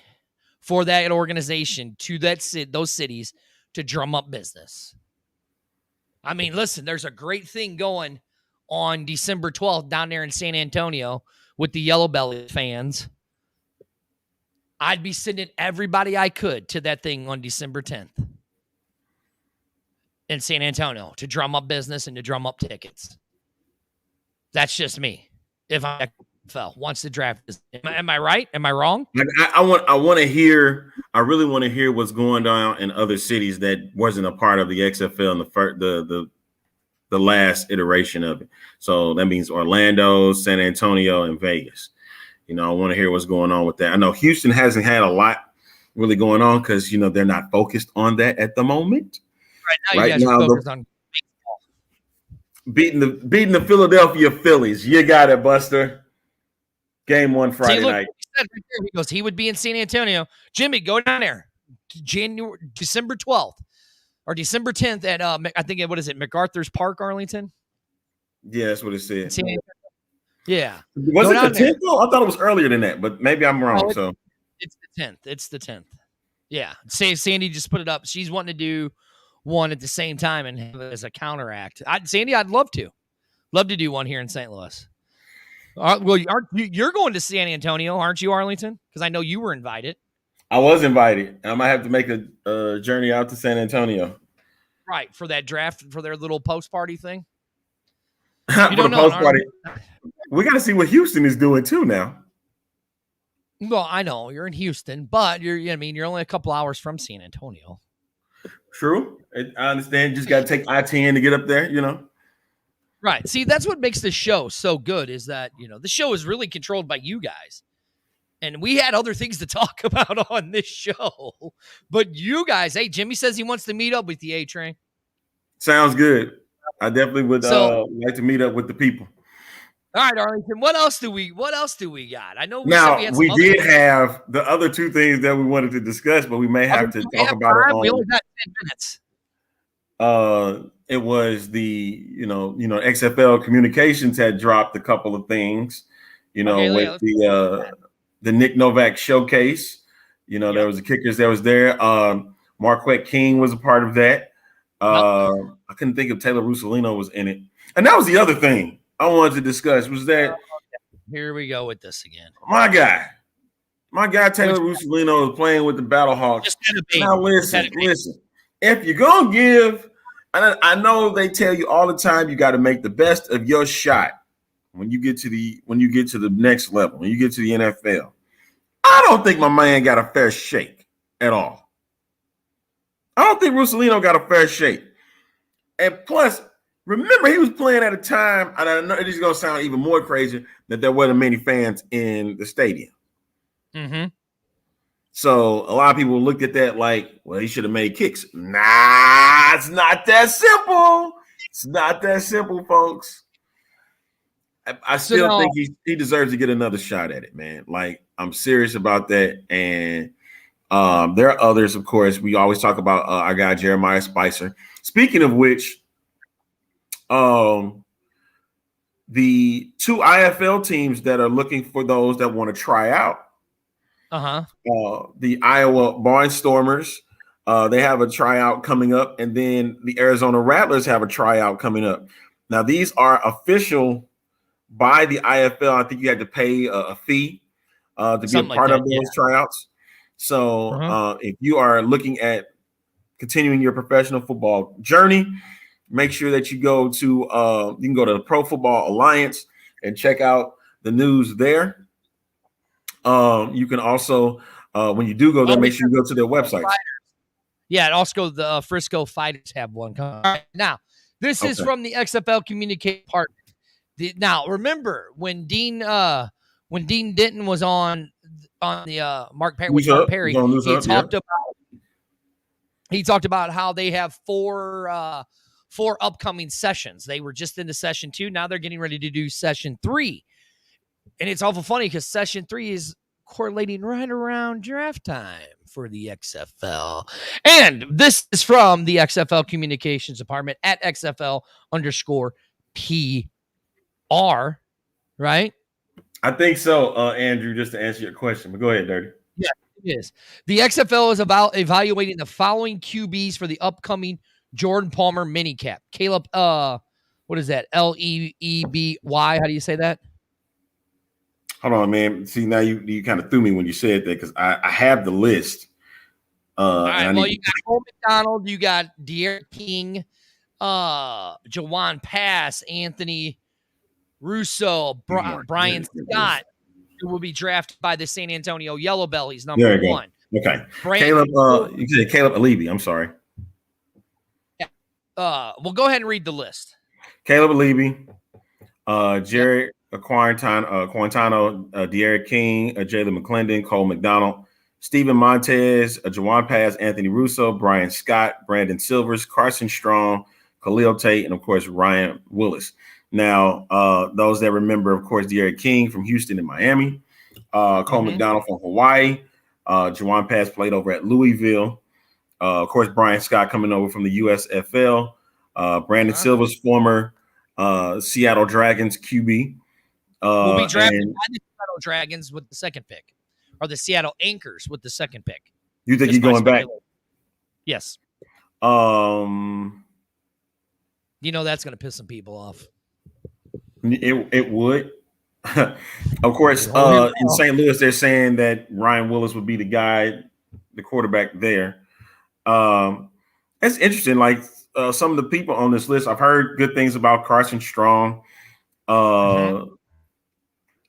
for that organization to those cities to drum up business. I mean, listen, there's a great thing going on December 12th down there in San Antonio with the Yellow Belly fans. I'd be sending everybody I could to that thing on December 10th in San Antonio to drum up business and to drum up tickets. That's just me. If I fell once the draft is, am I right? Am I wrong? I want to hear. I really want to hear what's going on in other cities that wasn't a part of the XFL in the last iteration of it. So that means Orlando, San Antonio, and Vegas. I want to hear what's going on with that. I know Houston hasn't had a lot really going on because they're not focused on that at the moment. Right now, you guys are focused on beating the Philadelphia Phillies. You got it, Buster. Game 1 Friday night. He goes, he would be in San Antonio. Jimmy, go down there. December 12th or December 10th at I think what is it, MacArthur's Park, Arlington? Yeah, that's what it said. Yeah. Was it the 10th though? I thought it was earlier than that, but maybe I'm wrong. It's the 10th. It's the 10th. Yeah. Sandy just put it up. She's wanting to do one at the same time and have it as a counteract. Sandy, I'd love to do one here in St. Louis. Well, you're going to San Antonio, aren't you, Arlington? Because I know you were invited. I was invited. I might have to make a journey out to San Antonio. Right, for that draft, for their little post-party thing? You don't know. Post-party. We got to see what Houston is doing, too, now. Well, I know. You're in Houston, but you're only a couple hours from San Antonio. True. I understand. You just got to take I-10 to get up there, Right. See, that's what makes the show so good is that, the show is really controlled by you guys. And we had other things to talk about on this show. But you guys, hey, Jimmy says he wants to meet up with the A-Train. Sounds good. I definitely would like to meet up with the people. All right, Arlington. What else do we got? I know we did have the other two things that we wanted to discuss, but we may have to talk about it. We only got 10 minutes. It was the XFL Communications had dropped a couple of things, with the Nick Novak showcase. There was the kickers that was there. Marquette King was a part of that. I couldn't think of Taylor Russolino was in it, and that was the other thing I wanted to discuss was that. Here we go with this again. My guy Taylor Russolino is playing with the Battlehawks. Now listen. If you're gonna give. I know they tell you all the time you got to make the best of your shot when you get to the next level, when you get to the NFL. I don't think my man got a fair shake at all. I don't think Russolino got a fair shake. And plus, remember he was playing at a time, and I know this is gonna sound even more crazy, that there wasn't many fans in the stadium. Mm-hmm. So a lot of people looked at that like, well, he should have made kicks. Nah, it's not that simple. It's not that simple, folks. I still think he deserves to get another shot at it, man. Like, I'm serious about that. And there are others, of course. We always talk about our guy, Jeremiah Spicer. Speaking of which, the two IFL teams that are looking for those that want to try out, the Iowa Barnstormers, they have a tryout coming up, and then the Arizona Rattlers have a tryout coming up. Now, these are official by the IFL. I think you had to pay a fee to be a part of those tryouts. So if you are looking at continuing your professional football journey, make sure that you go to you can go to the Pro Football Alliance and check out the news there. You can also when you do go there, make sure you go to their websites. Yeah, and also the Frisco Fighters have one coming. All right, now, this is from the XFL communication part. Now, remember when Dean Denton was on the Mark Perry, he talked about how they have four upcoming sessions. They were just into session 2. Now they're getting ready to do session 3. And it's awful funny because session 3 is correlating right around draft time for the XFL. And this is from the XFL communications department at XFL_PR, right? I think so, Andrew, just to answer your question. But go ahead, Dirty. Yeah, it is. The XFL is about evaluating the following QBs for the upcoming Jordan Palmer minicap. Caleb, what is that? Lebby? How do you say that? Hold on, man. See, now you kind of threw me when you said that because I have the list. All right. Well, you got Cole McDonald, you got D'Eriq King, Jawan Pass, Anthony Russo, Brian Scott, who will be drafted by the San Antonio Yellow Bellies, number 1. Okay. Caleb, you said Caleb Lebby. I'm sorry. Yeah. Well, go ahead and read the list. Caleb Lebby, Jared Quarantano, D'Eriq King, Jalen McClendon, Cole McDonald, Stephen Montez, Jawan Pass, Anthony Russo, Brian Scott, Brandon Silvers, Carson Strong, Khalil Tate, and of course Ryan Willis. Now, those that remember, of course, D'Eriq King from Houston and Miami, Cole McDonald from Hawaii, Jawan Pass played over at Louisville. Of course, Brian Scott coming over from the USFL. Brandon Silvers, former Seattle Dragons QB. Will be drafted by the Seattle Dragons with the second pick, or the Seattle Anchors with the second pick. You think he's going back? Yes. You know that's going to piss some people off. It would. Of course, in St. Louis, they're saying that Ryan Willis would be the guy, the quarterback there. That's interesting. Like some of the people on this list, I've heard good things about Carson Strong.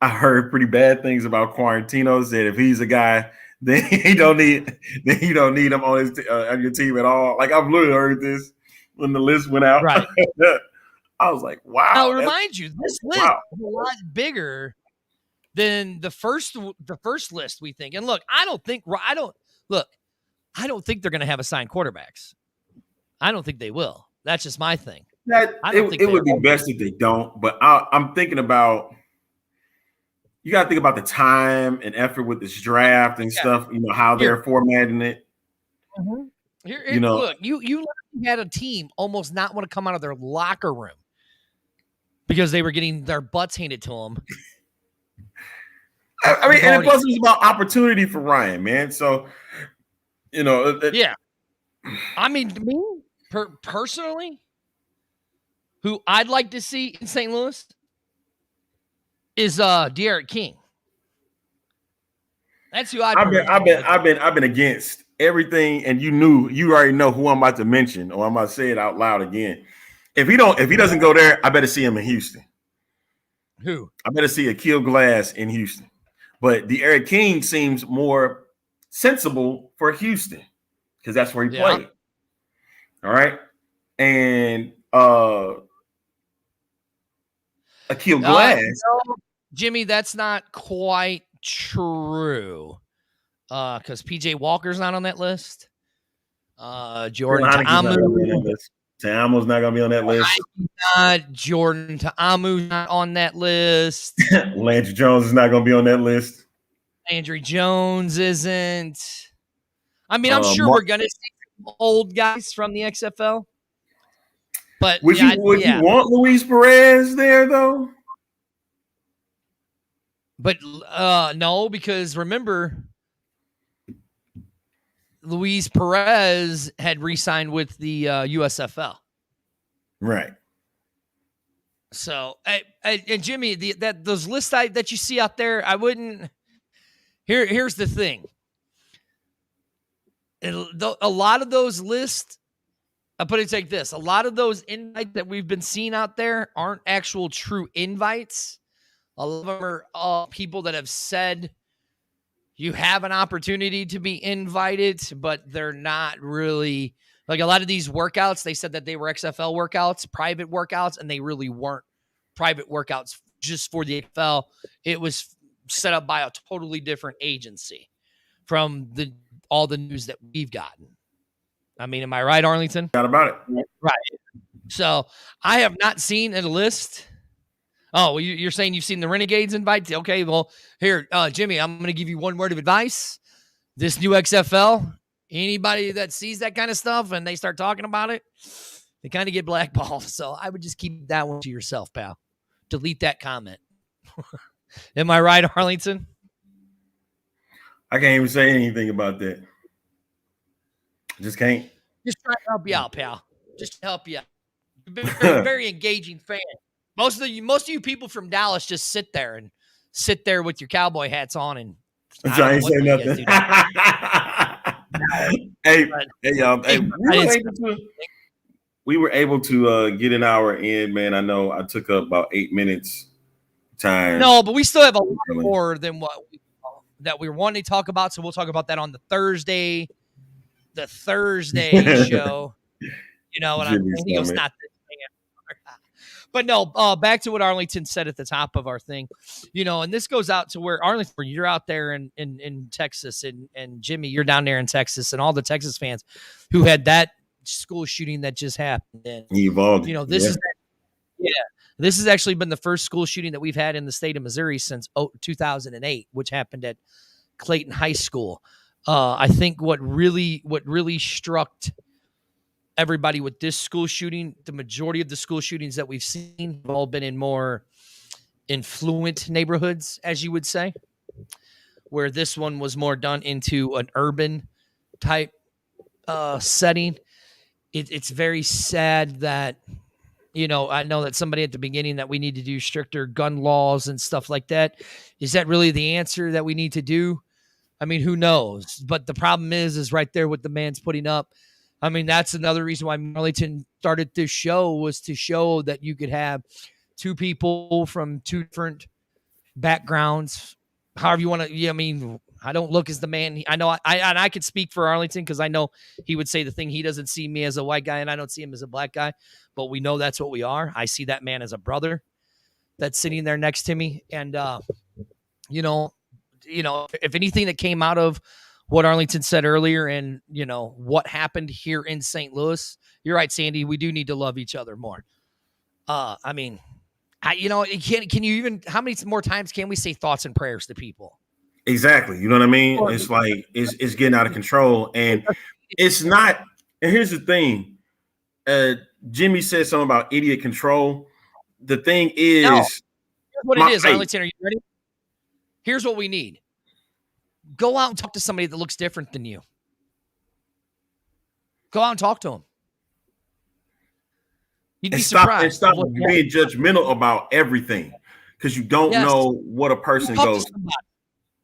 I heard pretty bad things about Quarantino. Said if he's a guy, then you don't need him on your team at all. Like I've literally heard this when the list went out. Right. I was like, wow. I'll remind you, this list is a lot bigger than the first list we think. And look, I don't think they're going to have assigned quarterbacks. I don't think they will. That's just my thing. It would be best if they don't. But I'm thinking about. You got to think about the time and effort with this draft and stuff. You know how they're formatting it. Look, you had a team almost not want to come out of their locker room because they were getting their butts handed to them. I mean, and it wasn't about opportunity for Ryan, man. So, yeah. I mean, me personally, who I'd like to see in St. Louis is D'Eriq King. That's who I've been against everything, and you already know who I'm about to mention, or I'm about to say it out loud again. If he doesn't go there, I better see him in Houston. Who? I better see Akil Glass in Houston. But D'Eriq King seems more sensible for Houston because that's where he played. All right. And Akil Glass. No, Jimmy, that's not quite true. Because PJ Walker's not on that list. Jordan Ta'amu. Ta'amu's not going to be on that list. Jordan Ta'amu's not on that list. Landry Jones is not going to be on that list. Landry Jones isn't. I mean, I'm sure we're going to see some old guys from the XFL. But would you want Luis Perez there, though? But no, because remember, Luis Perez had re-signed with the USFL. Right. So, and Jimmy, those lists that you see out there, I wouldn't. Here's the thing. a lot of those lists, I'll put it like this. A lot of those invites that we've been seeing out there aren't actual true invites. A lot of them are people that have said you have an opportunity to be invited, but they're not really like a lot of these workouts. They said that they were XFL workouts, private workouts, and they really weren't private workouts just for the XFL. It was set up by a totally different agency from all the news that we've gotten. I mean, am I right, Arlington? Not about it. Right. So I have not seen a list. Oh, well, you're saying you've seen the Renegades invite? Okay, well, here, Jimmy, I'm going to give you one word of advice. This new XFL, anybody that sees that kind of stuff and they start talking about it, they kind of get blackballed. So I would just keep that one to yourself, pal. Delete that comment. Am I right, Arlington? I can't even say anything about that. Just can't. Just trying to help you out, pal. Just to help you out. You've been a very, very engaging fan. Most of you people from Dallas just sit there with your cowboy hats on and I ain't say nothing. Hey, y'all. Hey, we were able to get an hour in, man. I know I took up about 8 minutes time. No, but we still have a lot more than what that we were wanting to talk about. So we'll talk about that on the Thursday show. You know what I'm saying? He goes, not this thing. But no, back to what Arlington said at the top of our thing, you know, and this goes out to where Arlington, you're out there in Texas, and Jimmy, you're down there in Texas, and all the Texas fans who had that school shooting that just happened. And he evolved. You know, this has actually been the first school shooting that we've had in the state of Missouri since 2008, which happened at Clayton High School. I think what really struck everybody with this school shooting, the majority of the school shootings that we've seen have all been in more affluent neighborhoods, as you would say, where this one was more done into an urban type setting. It's very sad that, you know, I know that somebody at the beginning that we need to do stricter gun laws and stuff like that. Is that really the answer that we need to do? I mean, who knows? But the problem is right there what the man's putting up. I mean, that's another reason why Arlington started this show, was to show that you could have two people from two different backgrounds, however you want to. Yeah, I mean, I don't look as the man. I know I could speak for Arlington because I know he would say the thing. He doesn't see me as a white guy and I don't see him as a black guy, but we know that's what we are. I see that man as a brother that's sitting there next to me. And, you know, if anything that came out of what Arlington said earlier and, you know, what happened here in St. Louis, you're right, Sandy. We do need to love each other more. I mean, can you even, how many more times can we say thoughts and prayers to people? Exactly. You know what I mean? It's like, it's getting out of control, and it's not. And here's the thing. Jimmy said something about idiot control. The thing is, here's what it is, Arlington. Are you ready? Here's what we need. Go out and talk to somebody that looks different than you. Go out and talk to them. You'd be surprised. And stop being judgmental about everything, because you don't know what a person goes.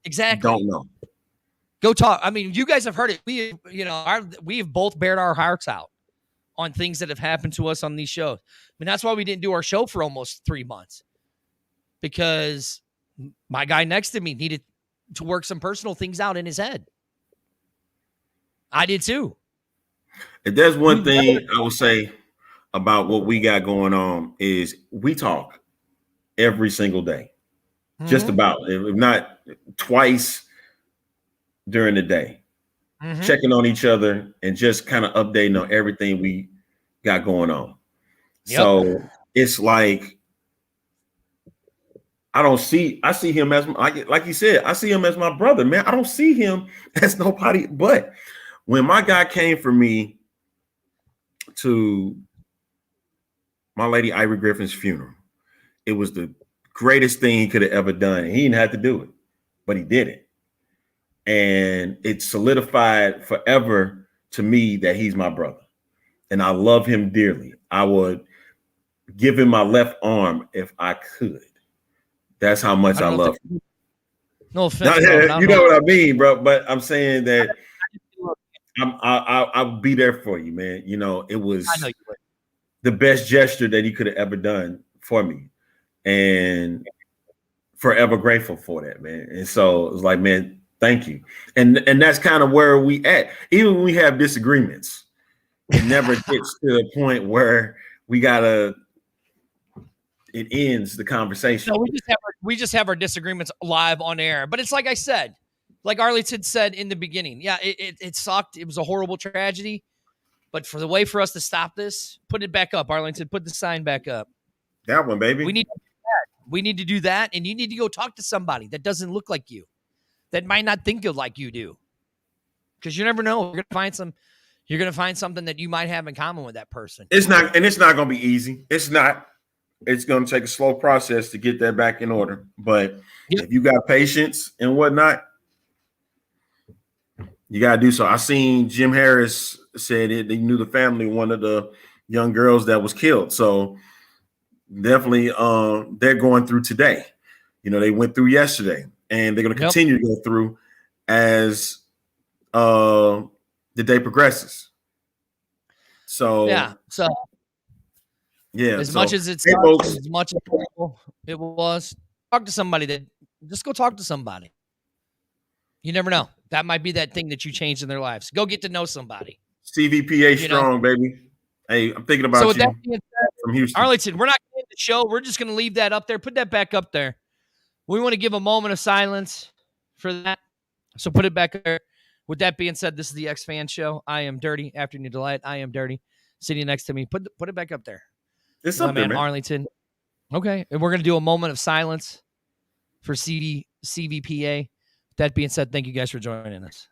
Exactly. Don't know. Go talk. I mean, you guys have heard it. We have both bared our hearts out on things that have happened to us on these shows. I mean, that's why we didn't do our show for almost 3 months, because my guy next to me needed to work some personal things out in his head. I did too. If there's one thing I would say about what we got going on, is we talk every single day. Just about, if not twice during the day, checking on each other and just kind of updating on everything we got going on. Yep. So it's like, I see him as, like you said, I see him as my brother, man. I don't see him as nobody. But when my guy came for me to my lady Ivory Griffin's funeral, it was the greatest thing he could have ever done. He didn't have to do it, but he did it. And it solidified forever to me that he's my brother. And I love him dearly. I would give him my left arm if I could. That's how much I love him. No offense. You know what I mean, bro. But I'm saying that I'll be there for you, man. You know, it was I know you would. the best gesture that he could have ever done for me, and forever grateful for that, man. And so it was like, man, thank you. And that's kind of where we at. Even when we have disagreements, it never gets to the point where it ends the conversation. No, we just have our disagreements live on air. But it's like I said, like Arlington said in the beginning. Yeah, it sucked. It was a horrible tragedy. But for the way for us to stop this, put it back up, Arlington. Put the sign back up. That one, baby. We need to do that. We need to do that, and you need to go talk to somebody that doesn't look like you, that might not think of like you do, because you never know. You're gonna find something that you might have in common with that person. It's not going to be easy. It's not. It's going to take a slow process to get that back in order. But if you got patience and whatnot, you got to do so. I seen Jim Harris said it. They knew the family, one of the young girls that was killed. So definitely they're going through today. You know, they went through yesterday, and they're going to continue to go through as the day progresses. So as much as it's as much as it was, talk to somebody. Just go talk to somebody. You never know. That might be that thing that you changed in their lives. Go get to know somebody. CVPA strong, baby. Hey, I'm thinking about you that being said, from Houston. Arlington, we're not going to end the show. We're just going to leave that up there. Put that back up there. We want to give a moment of silence for that. So put it back there. With that being said, this is the X Fan Show. I am Dirty. Afternoon Delight. I am Dirty. Sitting next to me. Put it back up there. It's up there, man. Arlington. Okay. And we're going to do a moment of silence for CVPA. That being said, thank you guys for joining us.